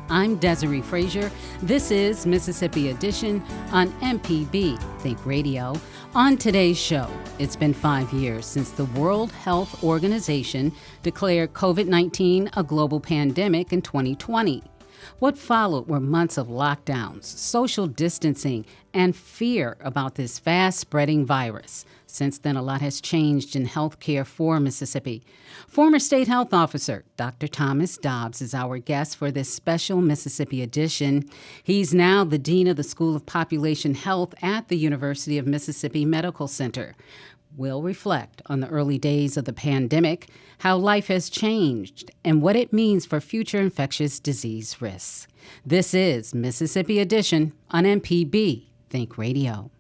I'm Desare Frazier. This is Mississippi Edition on MPB Think Radio. On today's show, it's been 5 years since the World Health Organization declared COVID-19 a global pandemic in 2020. What followed were months of lockdowns, social distancing, and fear about this fast-spreading virus. Since then, a lot has changed in healthcare for Mississippi. Former State Health Officer Dr. Thomas Dobbs is our guest for this special Mississippi edition. He's now the Dean of the School of Population Health at the University of Mississippi Medical Center. We'll reflect on the early days of the pandemic, how life has changed, and what it means for future infectious disease risks. This is Mississippi Edition on MPB Think Radio.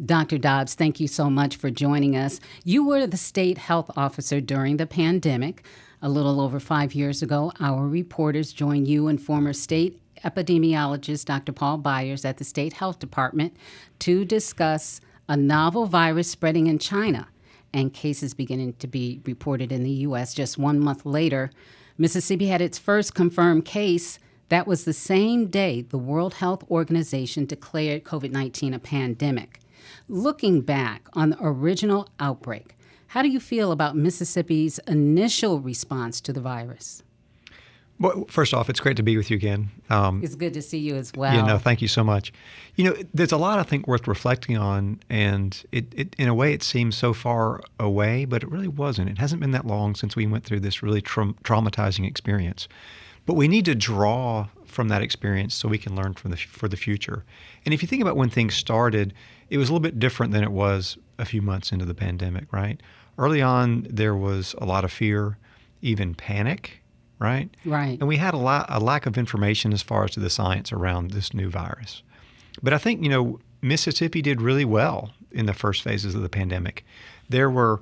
Dr. Dobbs, thank you so much for joining us. You were the state health officer during the pandemic. A little over 5 years ago, our reporters joined you and former state epidemiologist Dr. Paul Byers at the State Health Department to discuss a novel virus spreading in China and cases beginning to be reported in the U.S. Just 1 month later, Mississippi had its first confirmed case. That was the same day the World Health Organization declared COVID-19 a pandemic. Looking back on the original outbreak, how do you feel about Mississippi's initial response to the virus? Well, first off, it's great to be with you again. It's good to see you as well. Thank you so much. There's a lot, I think, worth reflecting on, and it in a way, it seems so far away, but it really wasn't. It hasn't been that long since we went through this really traumatizing experience. But we need to draw from that experience so we can learn for the future. And if you think about when things started, it was a little bit different than it was a few months into the pandemic, right? Early on, there was a lot of fear, even panic. Right? Right. And we had a lack of information as far as to the science around this new virus. But I think, Mississippi did really well in the first phases of the pandemic. There were,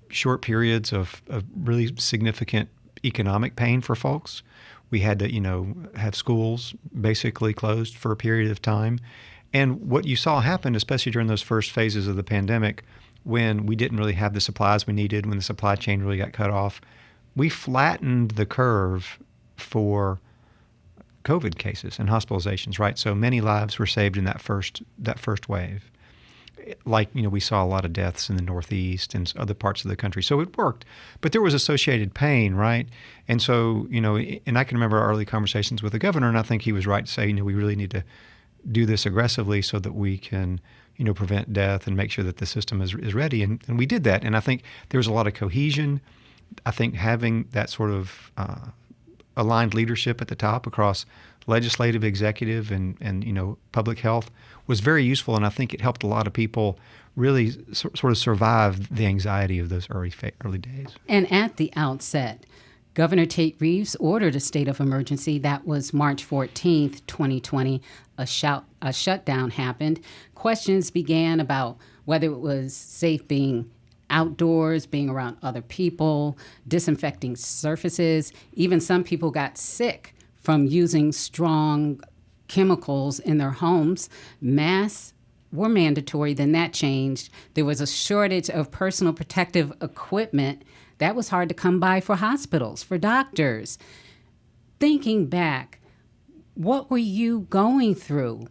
short periods of really significant economic pain for folks. We had to, have schools basically closed for a period of time. And what you saw happen, especially during those first phases of the pandemic, when we didn't really have the supplies we needed, when the supply chain really got cut off, we flattened the curve for COVID cases and hospitalizations, right? So many lives were saved in that first wave. Like, we saw a lot of deaths in the Northeast and other parts of the country. So it worked, but there was associated pain, right? And so, and I can remember our early conversations with the governor, and I think he was right to say, we really need to do this aggressively so that we can, prevent death and make sure that the system is ready. And we did that. And I think there was a lot of cohesion. I think having that sort of aligned leadership at the top across legislative, executive, and public health was very useful, and I think it helped a lot of people really sort of survive the anxiety of those early days. And at the outset, Governor Tate Reeves ordered a state of emergency. That was March 14th, 2020. A shutdown happened. Questions began about whether it was safe being outdoors, being around other people, disinfecting surfaces. Even some people got sick from using strong chemicals in their homes. Masks were mandatory, then that changed. There was a shortage of personal protective equipment. That was hard to come by for hospitals, for doctors. Thinking back, what were you going through?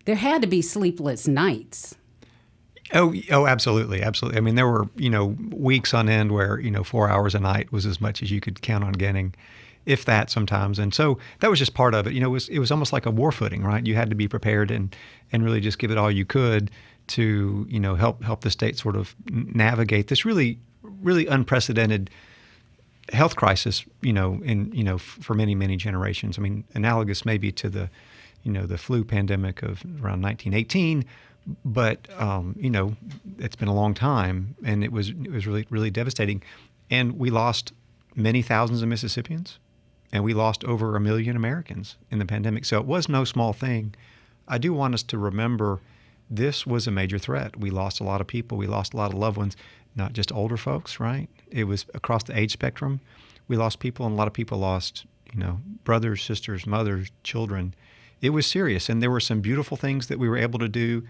There had to be sleepless nights. Oh, absolutely, absolutely. I mean, there were, weeks on end where, 4 hours a night was as much as you could count on getting, if that sometimes. And so that was just part of it. It was almost like a war footing, right? You had to be prepared and really just give it all you could to, help the state sort of navigate this really, really unprecedented health crisis, for many, many generations. I mean, analogous maybe to the, the flu pandemic of around 1918. But, it's been a long time, and it was really, really devastating. And we lost many thousands of Mississippians, and we lost over 1 million Americans in the pandemic. So it was no small thing. I do want us to remember this was a major threat. We lost a lot of people. We lost a lot of loved ones, not just older folks, right? It was across the age spectrum. We lost people, and a lot of people lost, brothers, sisters, mothers, children. It was serious, and there were some beautiful things that we were able to do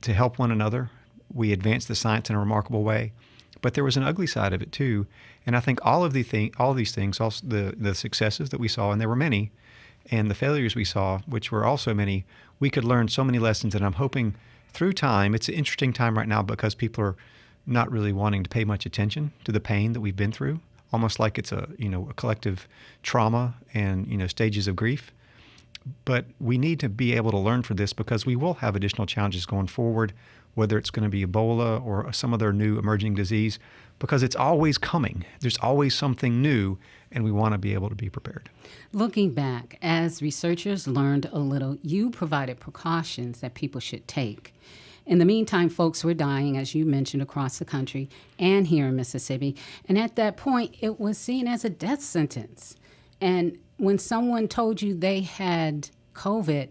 to help one another. We advanced the science in a remarkable way. But there was an ugly side of it too. And I think all of these things, also the successes that we saw, and there were many, and the failures we saw, which were also many, we could learn so many lessons. And I'm hoping through time, it's an interesting time right now because people are not really wanting to pay much attention to the pain that we've been through, almost like it's a collective trauma and, stages of grief. But we need to be able to learn from this because we will have additional challenges going forward, whether it's going to be Ebola or some other new emerging disease, because it's always coming. There's always something new, and we want to be able to be prepared. Looking back, as researchers learned a little, you provided precautions that people should take. In the meantime, folks were dying, as you mentioned, across the country and here in Mississippi. And at that point, it was seen as a death sentence. And when someone told you they had COVID,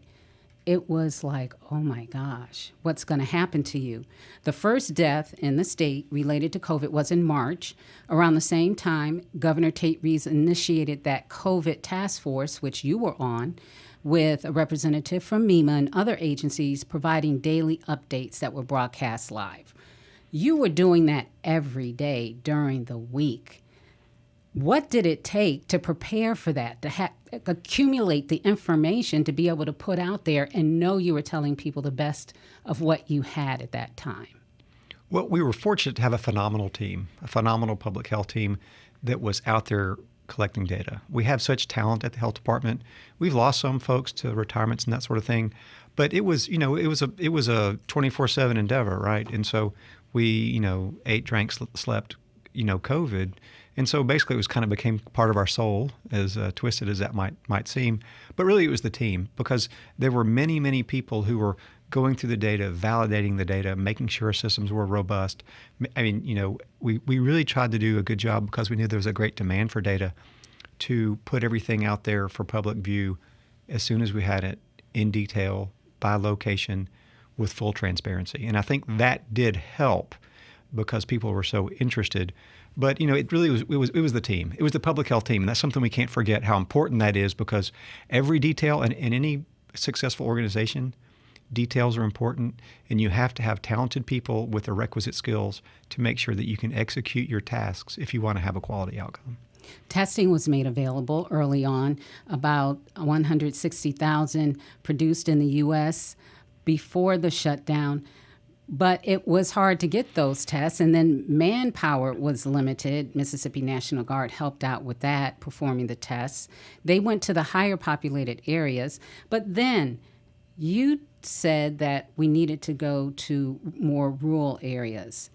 it was like, oh my gosh, what's going to happen to you? The first death in the state related to COVID was in March. Around the same time, Governor Tate Reeves initiated that COVID task force, which you were on, with a representative from MEMA and other agencies providing daily updates that were broadcast live. You were doing that every day during the week. What did it take to prepare for that, to accumulate the information to be able to put out there and know you were telling people the best of what you had at that time? Well, we were fortunate to have a phenomenal team, a phenomenal public health team that was out there collecting data. We have such talent at the health department. We've lost some folks to retirements and that sort of thing, but it was a 24/7 endeavor, right? And so we, ate, drank, slept, COVID. And so basically it was kind of became part of our soul, as twisted as that might seem. But really it was the team, because there were many, many people who were going through the data, validating the data, making sure our systems were robust. I mean, we really tried to do a good job because we knew there was a great demand for data to put everything out there for public view as soon as we had it in detail, by location, with full transparency. And I think that did help because people were so interested. But it really was the team. It was the public health team, and that's something we can't forget how important that is, because every detail in any successful organization, details are important, and you have to have talented people with the requisite skills to make sure that you can execute your tasks if you want to have a quality outcome. Testing was made available early on, about 160,000 produced in the U.S. before the shutdown. But it was hard to get those tests, and then manpower was limited. Mississippi National Guard helped out with that, performing the tests. They went to the higher populated areas, but then you said that we needed to go to more rural areas.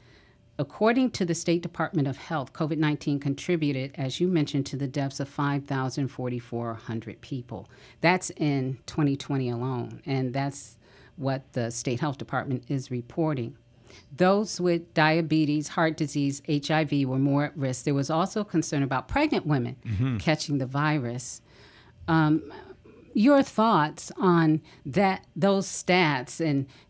According to the State Department of Health, COVID-19 contributed, as you mentioned, to the deaths of 5,400 people. That's in 2020 alone, and that's what the State Health Department is reporting. Those with diabetes, heart disease, HIV were more at risk. There was also concern about pregnant women catching the virus. Your thoughts on those stats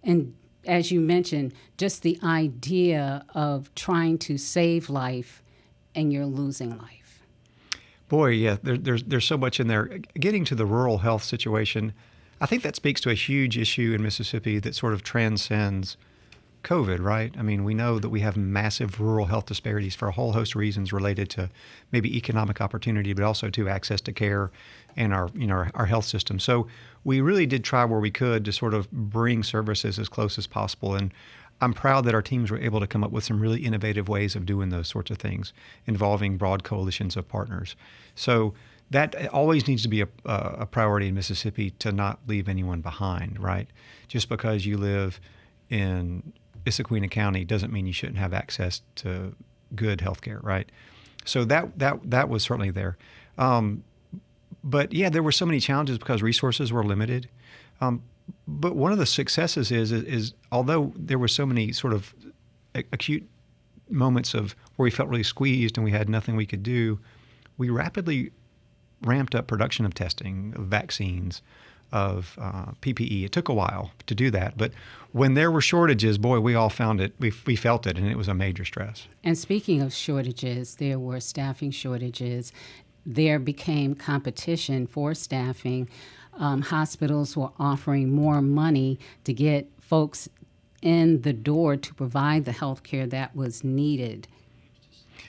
and as you mentioned, just the idea of trying to save life and you're losing life. Boy, yeah, there's so much in there. Getting to the rural health situation, I think that speaks to a huge issue in Mississippi that sort of transcends COVID, right? I mean, we know that we have massive rural health disparities for a whole host of reasons related to maybe economic opportunity, but also to access to care and our health system. So we really did try where we could to sort of bring services as close as possible. And I'm proud that our teams were able to come up with some really innovative ways of doing those sorts of things, involving broad coalitions of partners. So that always needs to be a priority in Mississippi, to not leave anyone behind, right? Just because you live in Issaquah County doesn't mean you shouldn't have access to good health care, right? So that was certainly there. But yeah, there were so many challenges because resources were limited. But one of the successes is although there were so many sort of acute moments of where we felt really squeezed and we had nothing we could do, we rapidly ramped up production of testing, of vaccines, of PPE. It took a while to do that, but when there were shortages, boy, we all found it. We felt it, and it was a major stress. And speaking of shortages, there were staffing shortages. There became competition for staffing. Hospitals were offering more money to get folks in the door to provide the health care that was needed.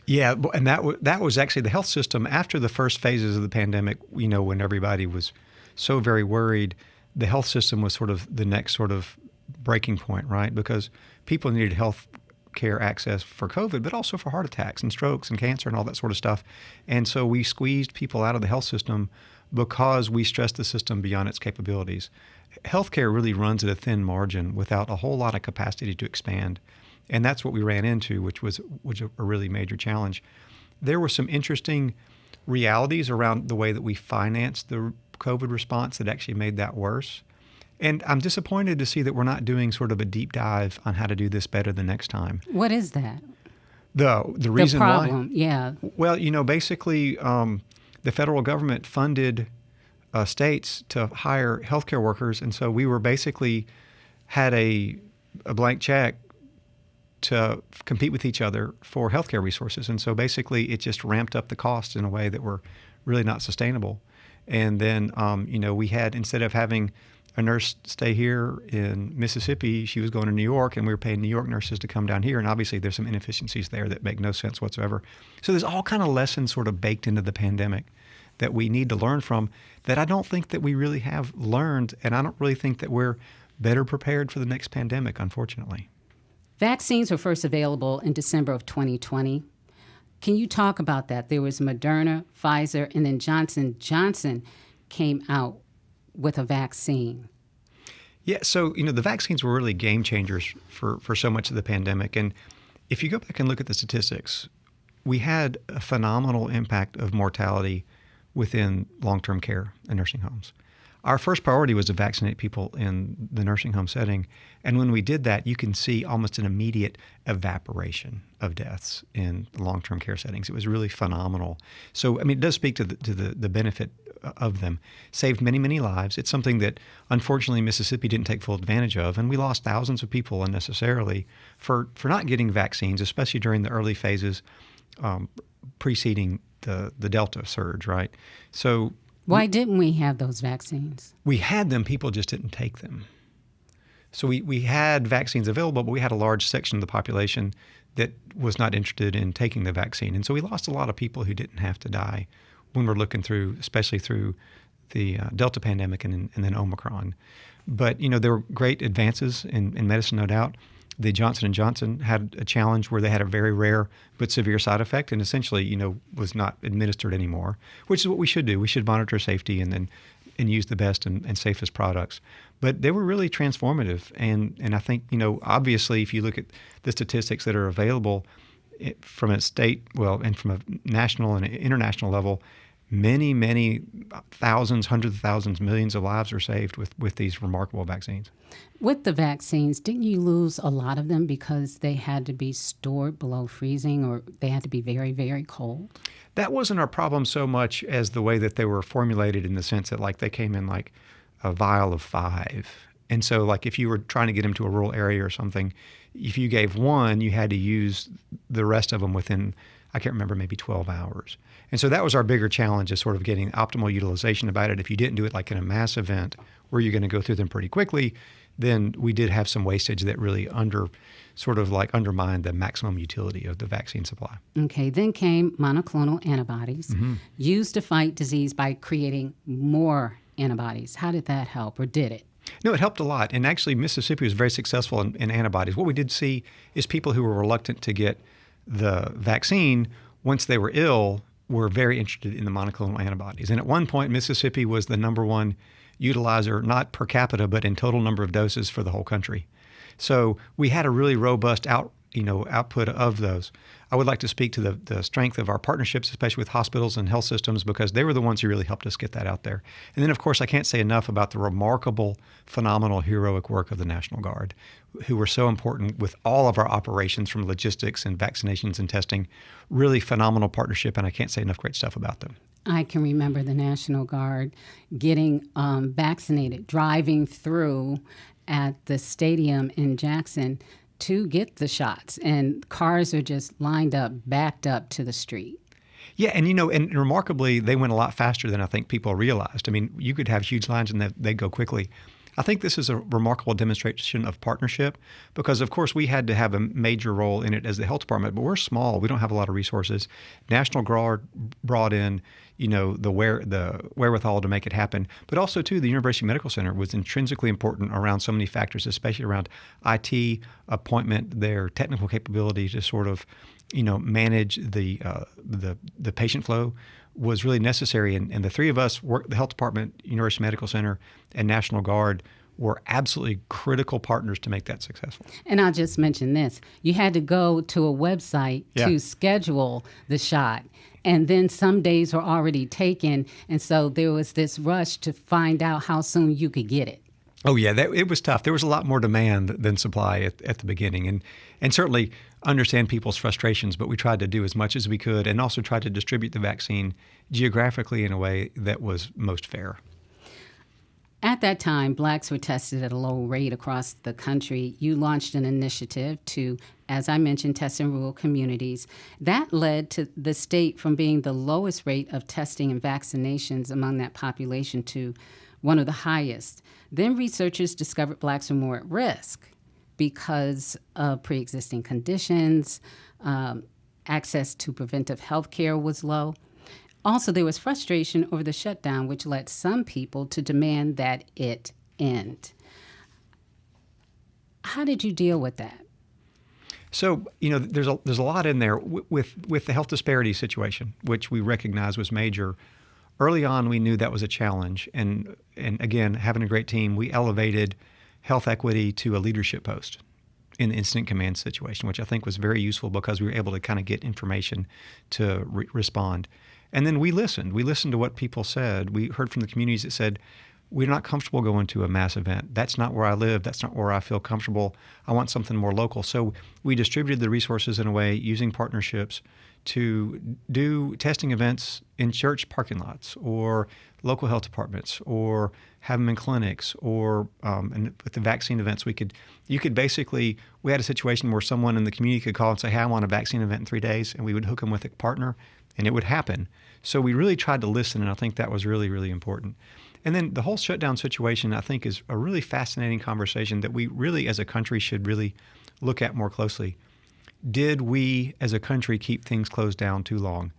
Yeah, and that was actually the health system after the first phases of the pandemic, when everybody was so very worried, the health system was sort of the next sort of breaking point, right? Because people needed health care access for COVID, but also for heart attacks and strokes and cancer and all that sort of stuff. And so we squeezed people out of the health system because we stressed the system beyond its capabilities. Healthcare really runs at a thin margin without a whole lot of capacity to expand. And that's what we ran into, which was a really major challenge. There were some interesting realities around the way that we financed the COVID response that actually made that worse. And I'm disappointed to see that we're not doing sort of a deep dive on how to do this better the next time. What is that? The reason why? The problem, yeah. Well, basically the federal government funded states to hire healthcare workers. And so we were basically had a blank check to compete with each other for healthcare resources. And so basically it just ramped up the costs in a way that were really not sustainable. And then, we had, instead of having a nurse stay here in Mississippi, she was going to New York, and we were paying New York nurses to come down here. And obviously there's some inefficiencies there that make no sense whatsoever. So there's all kind of lessons sort of baked into the pandemic that we need to learn from that I don't think that we really have learned. And I don't really think that we're better prepared for the next pandemic, unfortunately. Vaccines were first available in December of 2020. Can you talk about that? There was Moderna, Pfizer, and then Johnson & Johnson came out with a vaccine. Yeah, so, the vaccines were really game changers for so much of the pandemic. And if you go back and look at the statistics, we had a phenomenal impact of mortality within long-term care and nursing homes. Our first priority was to vaccinate people in the nursing home setting. And when we did that, you can see almost an immediate evaporation of deaths in long-term care settings. It was really phenomenal. So, it does speak to the benefit of them. Saved many, many lives. It's something that, unfortunately, Mississippi didn't take full advantage of. And we lost thousands of people unnecessarily for not getting vaccines, especially during the early phases preceding the Delta surge, right? So, why didn't we have those vaccines? We had them, people just didn't take them. So we had vaccines available, but we had a large section of the population that was not interested in taking the vaccine. And so we lost a lot of people who didn't have to die when we're looking through, especially through the Delta pandemic and then Omicron. But, there were great advances in medicine, no doubt. The Johnson & Johnson had a challenge where they had a very rare but severe side effect and essentially, was not administered anymore, which is what we should do. We should monitor safety and use the best and safest products. But they were really transformative. And I think, obviously, if you look at the statistics that are available from a state, and from a national and international level, many, many thousands, hundreds of thousands, millions of lives are saved with these remarkable vaccines. With the vaccines, didn't you lose a lot of them because they had to be stored below freezing or they had to be very, very cold? That wasn't our problem so much as the way that they were formulated, in the sense that they came in like a vial of 5. And so if you were trying to get them to a rural area or something, if you gave one, you had to use the rest of them within, I can't remember, maybe 12 hours. And so that was our bigger challenge, is sort of getting optimal utilization about it. If you didn't do it like in a mass event where you're going to go through them pretty quickly, then we did have some wastage that really undermined the maximum utility of the vaccine supply. Okay, then came monoclonal antibodies, used to fight disease by creating more antibodies. How did that help, or did it? No, it helped a lot. And actually, Mississippi was very successful in antibodies. What we did see is people who were reluctant to get the vaccine, once they were ill, were very interested in the monoclonal antibodies. And at one point, Mississippi was the number one utilizer, not per capita, but in total number of doses for the whole country. So we had a really robust output of those. I would like to speak to the strength of our partnerships, especially with hospitals and health systems, because they were the ones who really helped us get that out there. And then, of course, I can't say enough about the remarkable, phenomenal, heroic work of the National Guard, who were so important with all of our operations, from logistics and vaccinations and testing. Really phenomenal partnership, and I can't say enough great stuff about them. I can remember the National Guard getting vaccinated, driving through at the stadium in Jackson to get the shots, and cars are just lined up, backed up to the street. Yeah, and and remarkably, they went a lot faster than I think people realized. I mean, you could have huge lines and they'd go quickly. I think this is a remarkable demonstration of partnership because, of course, we had to have a major role in it as the health department, but we're small. We don't have a lot of resources. National Guard brought in, the wherewithal to make it happen. But also, too, the University Medical Center was intrinsically important around so many factors, especially around IT, appointment, their technical capability to sort of, manage the patient flow was really necessary. And the three of us, the health department, University Medical Center, and National Guard, were absolutely critical partners to make that successful. And I'll just mention this. You had to go to a website to schedule the shot. And then some days were already taken. And so there was this rush to find out how soon you could get it. Oh, yeah, it was tough. There was a lot more demand than supply at the beginning. And certainly understand people's frustrations, but we tried to do as much as we could and also tried to distribute the vaccine geographically in a way that was most fair. At that time, blacks were tested at a low rate across the country. You launched an initiative to, as I mentioned, test in rural communities. That led to the state from being the lowest rate of testing and vaccinations among that population to one of the highest. Then researchers discovered blacks were more at risk because of pre-existing conditions, access to preventive health care was low. Also, there was frustration over the shutdown, which led some people to demand that it end. How did you deal with that? So, there's a lot in there with the health disparity situation, which we recognize was major. Early on, we knew that was a challenge. And again, having a great team, we elevated health equity to a leadership post in the incident command situation, which I think was very useful because we were able to kind of get information to respond. And then we listened. We listened to what people said. We heard from the communities that said, we're not comfortable going to a mass event. That's not where I live. That's not where I feel comfortable. I want something more local. So we distributed the resources in a way using partnerships to do testing events in church parking lots or local health departments or have them in clinics or and with the vaccine events, we had a situation where someone in the community could call and say, hey, I want a vaccine event in 3 days, and we would hook them with a partner and it would happen. So we really tried to listen, and I think that was really, really important. And then the whole shutdown situation, I think, is a really fascinating conversation that we really, as a country, should really look at more closely. Did we, as a country, keep things closed down too long?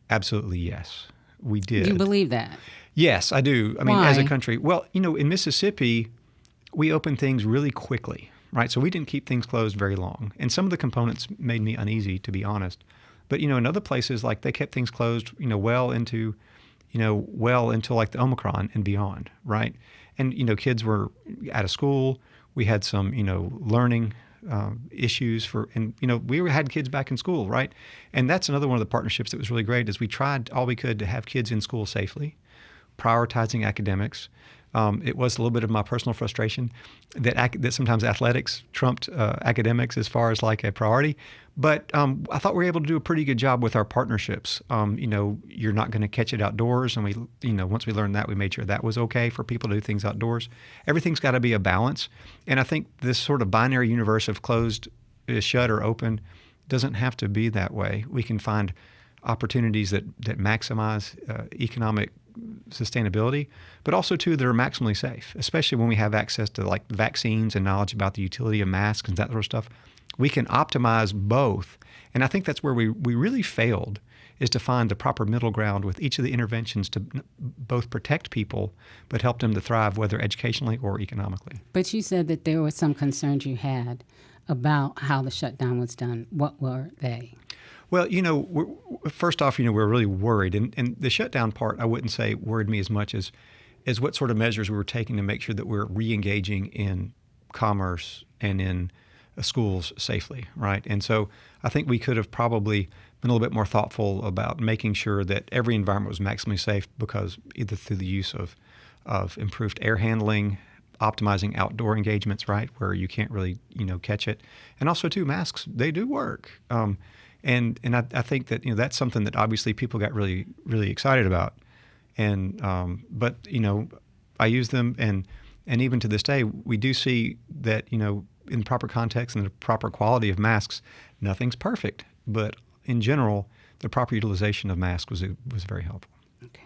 Absolutely, yes. We did. You believe that? Yes, I do. I mean, Why? as a country. Well, in Mississippi, we opened things really quickly, right? So we didn't keep things closed very long. And some of the components made me uneasy, to be honest. But, in other places, like they kept things closed, well until like the Omicron and beyond, right? And, kids were out of school. We had some, learning issues we had kids back in school, right? And that's another one of the partnerships that was really great is we tried all we could to have kids in school safely, prioritizing academics. It was a little bit of my personal frustration that sometimes athletics trumped academics as far as like a priority. But I thought we were able to do a pretty good job with our partnerships. You're not going to catch it outdoors. And once we learned that, we made sure that was okay for people to do things outdoors. Everything's got to be a balance. And I think this sort of binary universe of closed, shut, or open doesn't have to be that way. We can find opportunities that maximize economic sustainability, but also too that are maximally safe, especially when we have access to like vaccines and knowledge about the utility of masks and that sort of stuff. We can optimize both. And I think that's where we really failed, is to find the proper middle ground with each of the interventions to both protect people but help them to thrive, whether educationally or economically. But you said that there were some concerns you had about how the shutdown was done. What were they? Well, first off, we're really worried. And the shutdown part, I wouldn't say worried me as much as what sort of measures we were taking to make sure that we're re-engaging in commerce and in schools safely, right? And so I think we could have probably been a little bit more thoughtful about making sure that every environment was maximally safe, because either through the use of improved air handling, optimizing outdoor engagements, right, where you can't really, catch it. And also, too, masks, they do work. And I think that, that's something that obviously people got really, really excited about. And but, I use them, and even to this day, we do see that, in the proper context and the proper quality of masks, nothing's perfect. But in general, the proper utilization of masks was very helpful. Okay.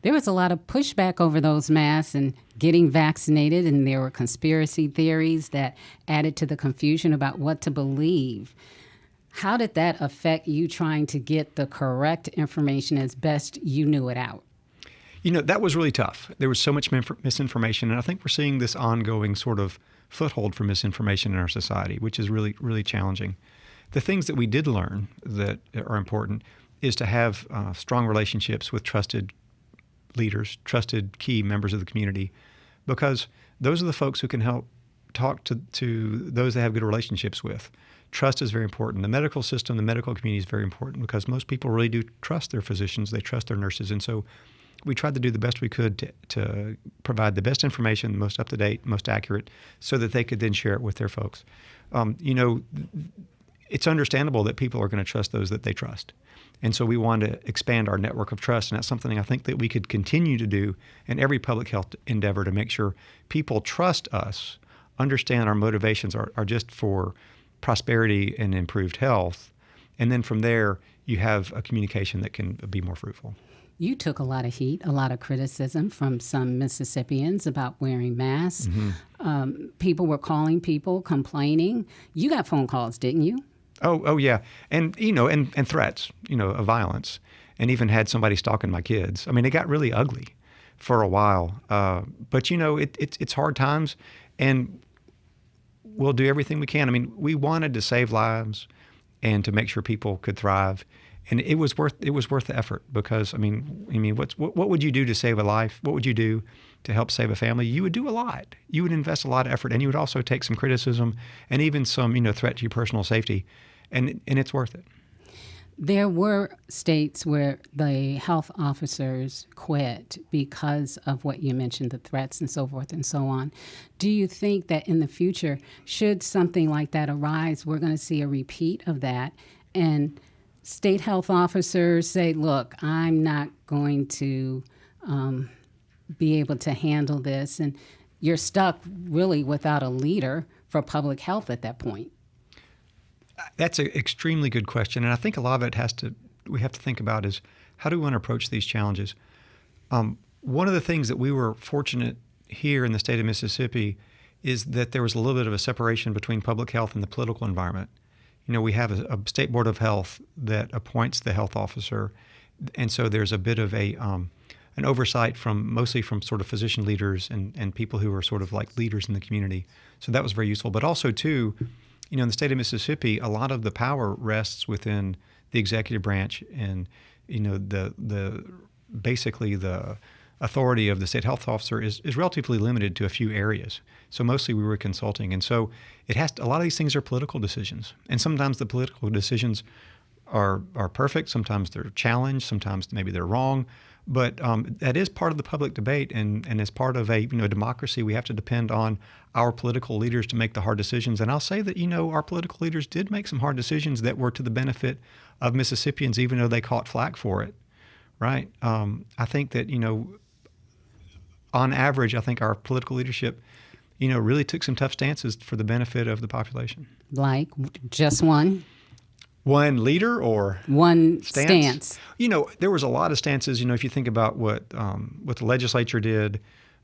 there was a lot of pushback over those masks and getting vaccinated, and there were conspiracy theories that added to the confusion about what to believe. How did that affect you trying to get the correct information as best you knew it out? That was really tough. There was so much misinformation, and I think we're seeing this ongoing sort of foothold for misinformation in our society, which is really, really challenging. The things that we did learn that are important is to have strong relationships with trusted leaders, trusted key members of the community, because those are the folks who can help talk to those they have good relationships with. Trust is very important. The medical system, the medical community is very important because most people really do trust their physicians, they trust their nurses, and so we tried to do the best we could to provide the best information, most up-to-date, most accurate, so that they could then share it with their folks. It's understandable that people are going to trust those that they trust. And so we want to expand our network of trust, and that's something I think that we could continue to do in every public health endeavor to make sure people trust us, understand our motivations are just for prosperity and improved health. And then from there, you have a communication that can be more fruitful. You took a lot of heat, a lot of criticism from some Mississippians about wearing masks. Mm-hmm. People were calling people, complaining. You got phone calls, didn't you? Oh yeah, and and threats, of violence, and even had somebody stalking my kids. I mean, it got really ugly for a while. But it's hard times, and we'll do everything we can. I mean, we wanted to save lives and to make sure people could thrive. And it was worth the effort because what would you do to save a life? What would you do to help save a family? You would do a lot. You would invest a lot of effort, and you would also take some criticism and even some threat to your personal safety, and it's worth it. There were states where the health officers quit because of what you mentioned, the threats and so forth and so on. Do you think that in the future, should something like that arise, we're going to see a repeat of that, and state health officers say, look, I'm not going to be able to handle this, and you're stuck really without a leader for public health at that point? That's an extremely good question, and I think a lot of it we have to think about is how do we want to approach these challenges? One of the things that we were fortunate here in the state of Mississippi is that there was a little bit of a separation between public health and the political environment. We have a state board of health that appoints the health officer, and so there's a bit of an oversight mostly from sort of physician leaders and people who are sort of like leaders in the community. So that was very useful. But also too, in the state of Mississippi, a lot of the power rests within the executive branch, and basically the authority of the state health officer is relatively limited to a few areas. So mostly we were consulting. And so a lot of these things are political decisions. And sometimes the political decisions are perfect. Sometimes they're challenged. Sometimes maybe they're wrong. But that is part of the public debate. And as part of a democracy, we have to depend on our political leaders to make the hard decisions. And I'll say that, our political leaders did make some hard decisions that were to the benefit of Mississippians, even though they caught flack for it. Right? I think that, on average, I think our political leadership, really took some tough stances for the benefit of the population. Like just one? One leader or one stance? There was a lot of stances. If you think about what the legislature did,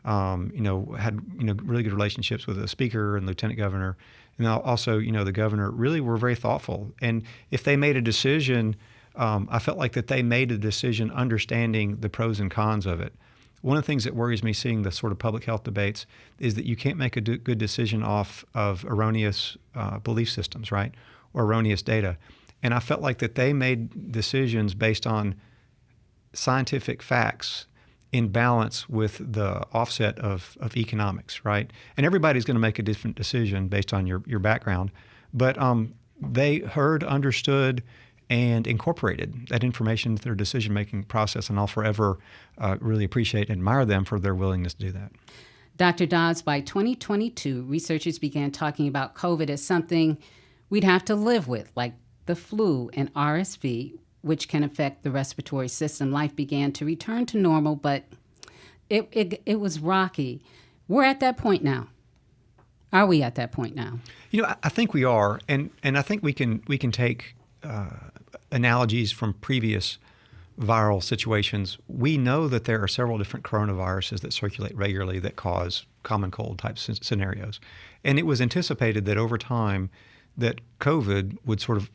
had really good relationships with the speaker and lieutenant governor, and also the governor really were very thoughtful. And if they made a decision, I felt like that they made a decision understanding the pros and cons of it. One of the things that worries me seeing the sort of public health debates is that you can't make a good decision off of erroneous belief systems, right, or erroneous data. And I felt like that they made decisions based on scientific facts in balance with the offset of economics, right? And everybody's going to make a different decision based on your background. But they heard, understood, and incorporated that information into their decision-making process, and I'll forever really appreciate and admire them for their willingness to do that. Dr. Dobbs, by 2022, researchers began talking about COVID as something we'd have to live with, like the flu and RSV, which can affect the respiratory system. Life began to return to normal, but it was rocky. We're at that point now. Are we at that point now? I think we are, and I think we can take analogies from previous viral situations, we know that there are several different coronaviruses that circulate regularly that cause common cold type scenarios. And it was anticipated that over time that COVID would sort of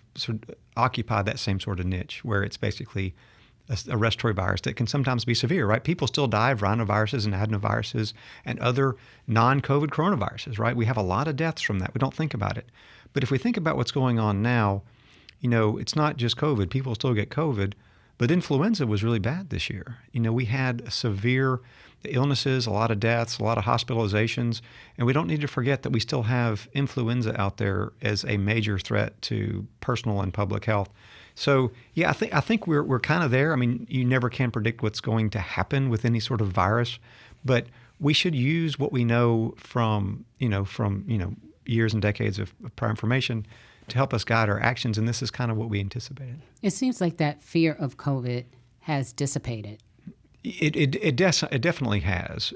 occupy that same sort of niche where it's basically a respiratory virus that can sometimes be severe, right? People still die of rhinoviruses and adenoviruses and other non-COVID coronaviruses, right? We have a lot of deaths from that. We don't think about it. But if we think about what's going on now, it's not just COVID. People still get COVID, but influenza was really bad this year. We had severe illnesses, a lot of deaths, a lot of hospitalizations, and we don't need to forget that we still have influenza out there as a major threat to personal and public health. So, yeah, I think we're kind of there. I mean, you never can predict what's going to happen with any sort of virus, but we should use what we know from years and decades of prior information to help us guide our actions, and this is kind of what we anticipated. It seems like that fear of COVID has dissipated. It definitely has,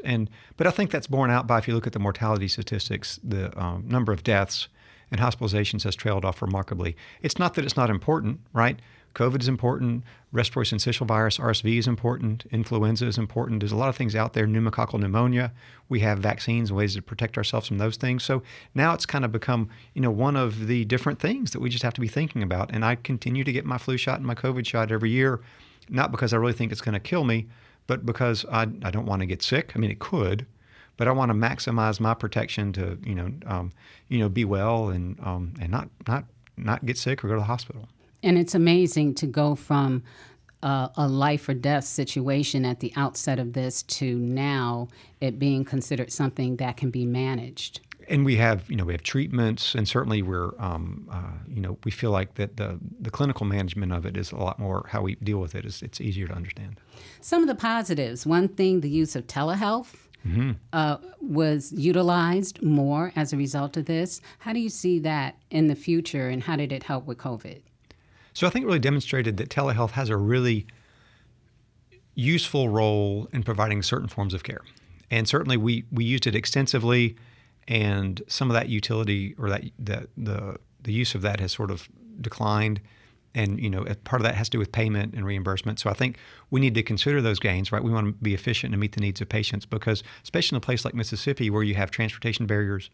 but I think that's borne out by, if you look at the mortality statistics, the number of deaths and hospitalizations has trailed off remarkably. It's not that it's not important, right? COVID is important, respiratory syncytial virus, RSV is important, influenza is important. There's a lot of things out there, pneumococcal pneumonia. We have vaccines and ways to protect ourselves from those things. So now it's kind of become, one of the different things that we just have to be thinking about. And I continue to get my flu shot and my COVID shot every year, not because I really think it's going to kill me, but because I don't want to get sick. I mean, it could, but I want to maximize my protection to, be well and not get sick or go to the hospital. And it's amazing to go from a life or death situation at the outset of this to now it being considered something that can be managed. And we have treatments, and certainly we're, we feel like that the clinical management of it is a lot more how we deal with it. It's easier to understand. Some of the positives. One thing, the use of telehealth was utilized more as a result of this. How do you see that in the future, and how did it help with COVID? So I think it really demonstrated that telehealth has a really useful role in providing certain forms of care. And certainly we used it extensively, and some of that utility or the use of that has sort of declined. And, part of that has to do with payment and reimbursement. So I think we need to consider those gains, right? We want to be efficient and meet the needs of patients because, especially in a place like Mississippi where you have transportation barriers,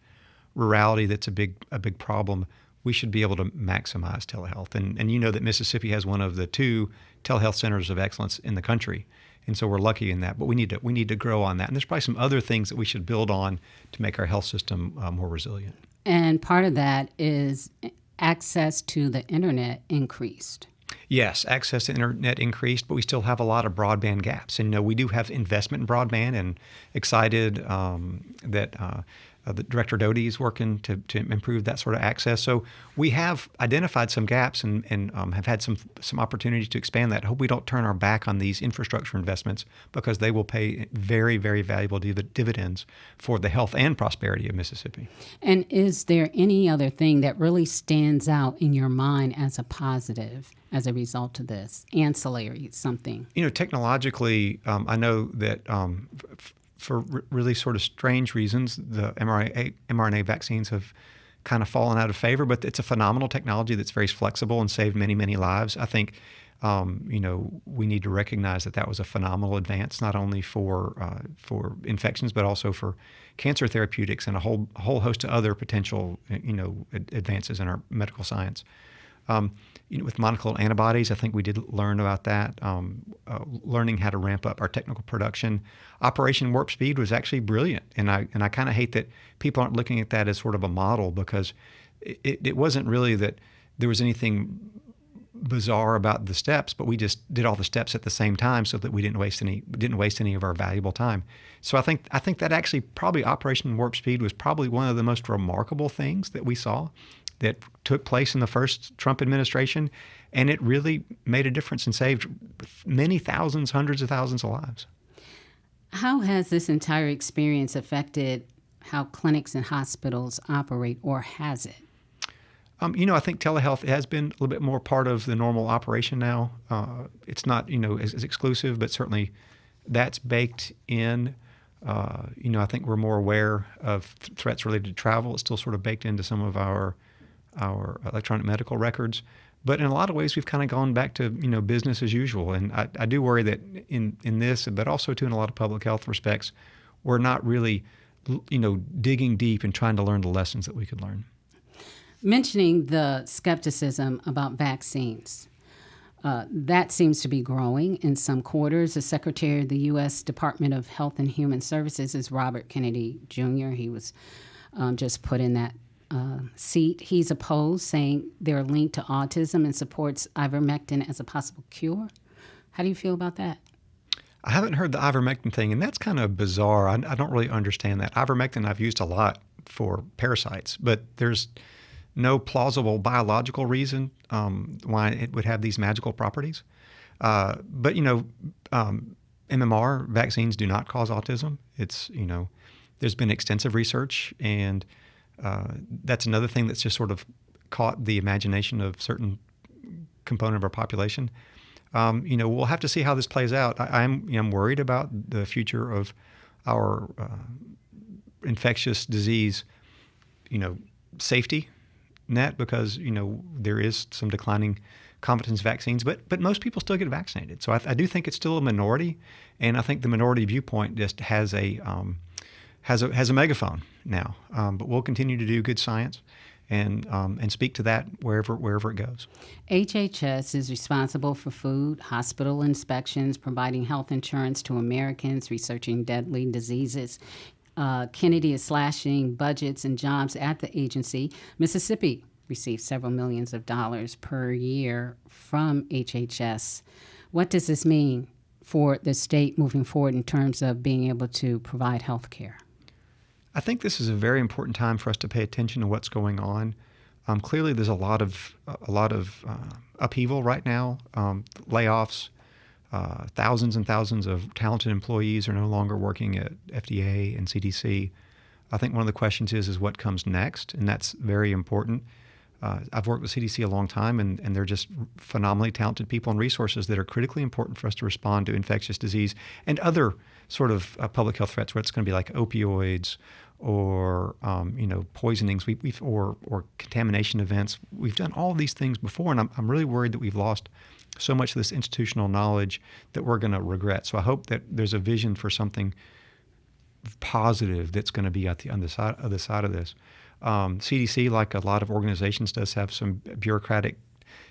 rurality that's a big problem, we should be able to maximize telehealth. And you know that Mississippi has one of the 2 telehealth centers of excellence in the country. And so we're lucky in that, but we need to grow on that. And there's probably some other things that we should build on to make our health system more resilient. And part of that is access to the internet increased. Yes, access to internet increased, but we still have a lot of broadband gaps. And we do have investment in broadband, and excited that the Director Doty is working to improve that sort of access. So we have identified some gaps and have had some opportunities to expand that. I hope we don't turn our back on these infrastructure investments because they will pay very, very valuable dividends for the health and prosperity of Mississippi. And is there any other thing that really stands out in your mind as a positive as a result of this? Ancillary, something? Technologically, I know that for really sort of strange reasons, the mRNA vaccines have kind of fallen out of favor, but it's a phenomenal technology that's very flexible and saved many, many lives. I think, we need to recognize that was a phenomenal advance, not only for infections, but also for cancer therapeutics and a whole host of other potential, advances in our medical science. With monoclonal antibodies, I think we did learn about that, learning how to ramp up our technical production. Operation Warp Speed was actually brilliant, and I kind of hate that people aren't looking at that as sort of a model because it wasn't really that there was anything bizarre about the steps, but we just did all the steps at the same time so that we didn't waste any of our valuable time. So I think that actually probably Operation Warp Speed was probably one of the most remarkable things that we saw that took place in the first Trump administration, and it really made a difference and saved many thousands, hundreds of thousands of lives. How has this entire experience affected how clinics and hospitals operate, or has it? I think telehealth has been a little bit more part of the normal operation now. It's not, as exclusive, but certainly that's baked in. I think we're more aware of threats related to travel. It's still sort of baked into some of our electronic medical records. But in a lot of ways, we've kind of gone back to business as usual. And I do worry that in this, but also too in a lot of public health respects, we're not really digging deep and trying to learn the lessons that we could learn. Mentioning the skepticism about vaccines, that seems to be growing in some quarters. The Secretary of the U.S. Department of Health and Human Services is Robert Kennedy Jr. He was just put in that seat. He's opposed, saying they're linked to autism, and supports ivermectin as a possible cure. How do you feel about that? I haven't heard the ivermectin thing, and that's kind of bizarre. I don't really understand that. Ivermectin I've used a lot for parasites, but there's no plausible biological reason why it would have these magical properties. But MMR vaccines do not cause autism. It's, there's been extensive research, and that's another thing that's just sort of caught the imagination of certain component of our population. We'll have to see how this plays out. I'm worried about the future of our infectious disease, safety net, because there is some declining confidence vaccines, but most people still get vaccinated. So I do think it's still a minority, and I think the minority viewpoint just has a megaphone now. But we'll continue to do good science and speak to that wherever it goes. HHS is responsible for food, hospital inspections, providing health insurance to Americans, researching deadly diseases. Kennedy is slashing budgets and jobs at the agency. Mississippi receives several millions of dollars per year from HHS. What does this mean for the state moving forward in terms of being able to provide health care? I think this is a very important time for us to pay attention to what's going on. Clearly, there's a lot of upheaval right now, layoffs. Thousands and thousands of talented employees are no longer working at FDA and CDC. I think one of the questions is what comes next, and that's very important. I've worked with CDC a long time, and they're just phenomenally talented people and resources that are critically important for us to respond to infectious disease and other sort of public health threats, where it's going to be like opioids or poisonings, or contamination events. We've done all of these things before, and I'm really worried that we've lost so much of this institutional knowledge that we're going to regret. So I hope that there's a vision for something positive that's going to be at the other side of this. CDC, like a lot of organizations, does have some bureaucratic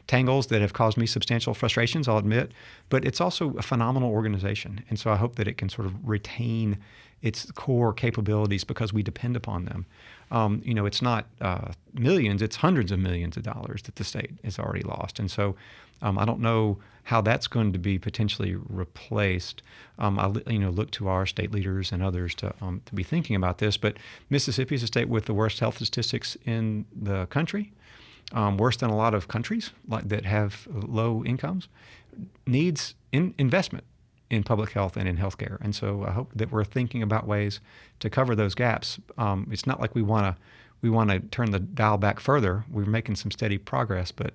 tangles that have caused me substantial frustrations, I'll admit, but it's also a phenomenal organization. And so I hope that it can sort of retain its core capabilities because we depend upon them. It's not millions, it's hundreds of millions of dollars that the state has already lost. And so I don't know how that's going to be potentially replaced. I look to our state leaders and others to be thinking about this. But Mississippi is a state with the worst health statistics in the country, worse than a lot of countries that have low incomes, needs investment in public health and in healthcare. And so I hope that we're thinking about ways to cover those gaps. It's not like we want to turn the dial back further. We're making some steady progress, but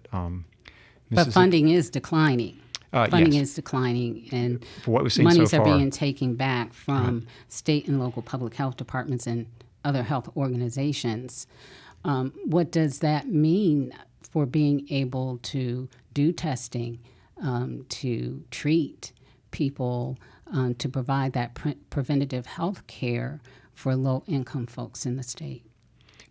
funding is declining. Funding yes. is declining, and for what we've seen monies so far, are being taken back from state and local public health departments and other health organizations. What does that mean for being able to do testing, to treat people, to provide that preventative health care for low-income folks in the state?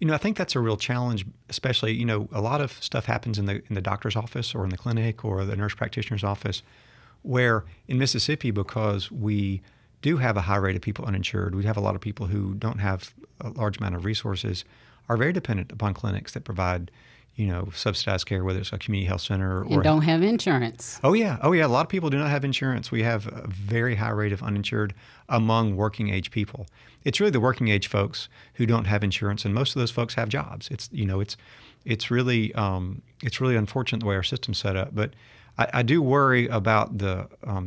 I think that's a real challenge, especially, a lot of stuff happens in the doctor's office or in the clinic or the nurse practitioner's office, where in Mississippi, because we do have a high rate of people uninsured, we have a lot of people who don't have a large amount of resources, are very dependent upon clinics that provide, subsidized care, whether it's a community health center or don't have insurance. Oh yeah. A lot of people do not have insurance. We have a very high rate of uninsured among working age people. It's really the working age folks who don't have insurance, and most of those folks have jobs. It's really unfortunate the way our system's set up. But I do worry about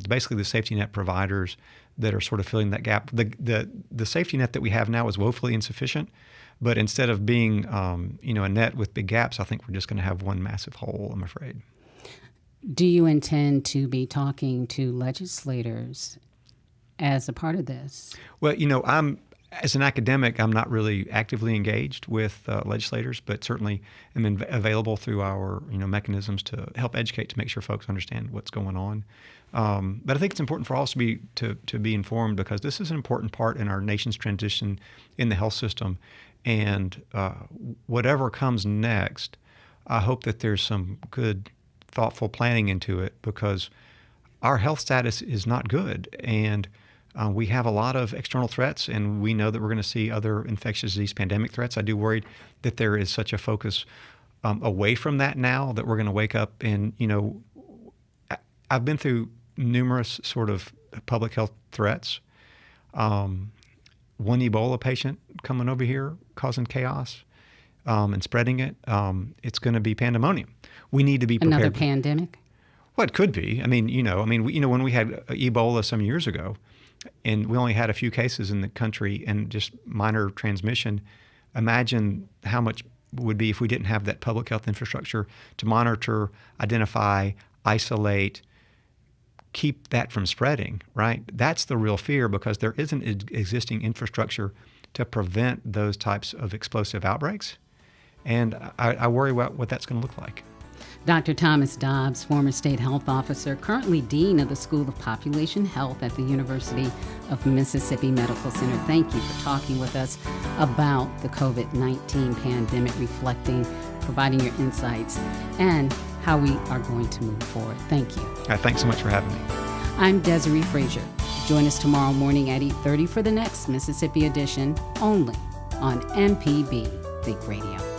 basically the safety net providers that are sort of filling that gap. The safety net that we have now is woefully insufficient. But instead of being, a net with big gaps, I think we're just going to have one massive hole, I'm afraid. Do you intend to be talking to legislators as a part of this? Well, as an academic, I'm not really actively engaged with legislators, but certainly am available through our mechanisms to help educate, to make sure folks understand what's going on. But I think it's important for all to be informed, because this is an important part in our nation's transition in the health system. And whatever comes next, I hope that there's some good, thoughtful planning into it, because our health status is not good. And we have a lot of external threats, and we know that we're going to see other infectious disease pandemic threats. I do worry that there is such a focus away from that now, that we're going to wake up and, I've been through numerous sort of public health threats. One Ebola patient coming over here causing chaos and spreading it. It's going to be pandemonium. We need to be prepared. Another pandemic? Well, it could be. When we had Ebola some years ago, and we only had a few cases in the country and just minor transmission, imagine how much would be if we didn't have that public health infrastructure to monitor, identify, isolate, keep that from spreading, right? That's the real fear, because there isn't existing infrastructure to prevent those types of explosive outbreaks. And I worry about what that's going to look like. Dr. Thomas Dobbs, former state health officer, currently dean of the School of Population Health at the University of Mississippi Medical Center. Thank you for talking with us about the COVID-19 pandemic, providing your insights, and how we are going to move forward. Thank you. Thanks so much for having me. I'm Desare Frazier. Join us tomorrow morning at 8:30 for the next Mississippi edition, only on MPB Think Radio.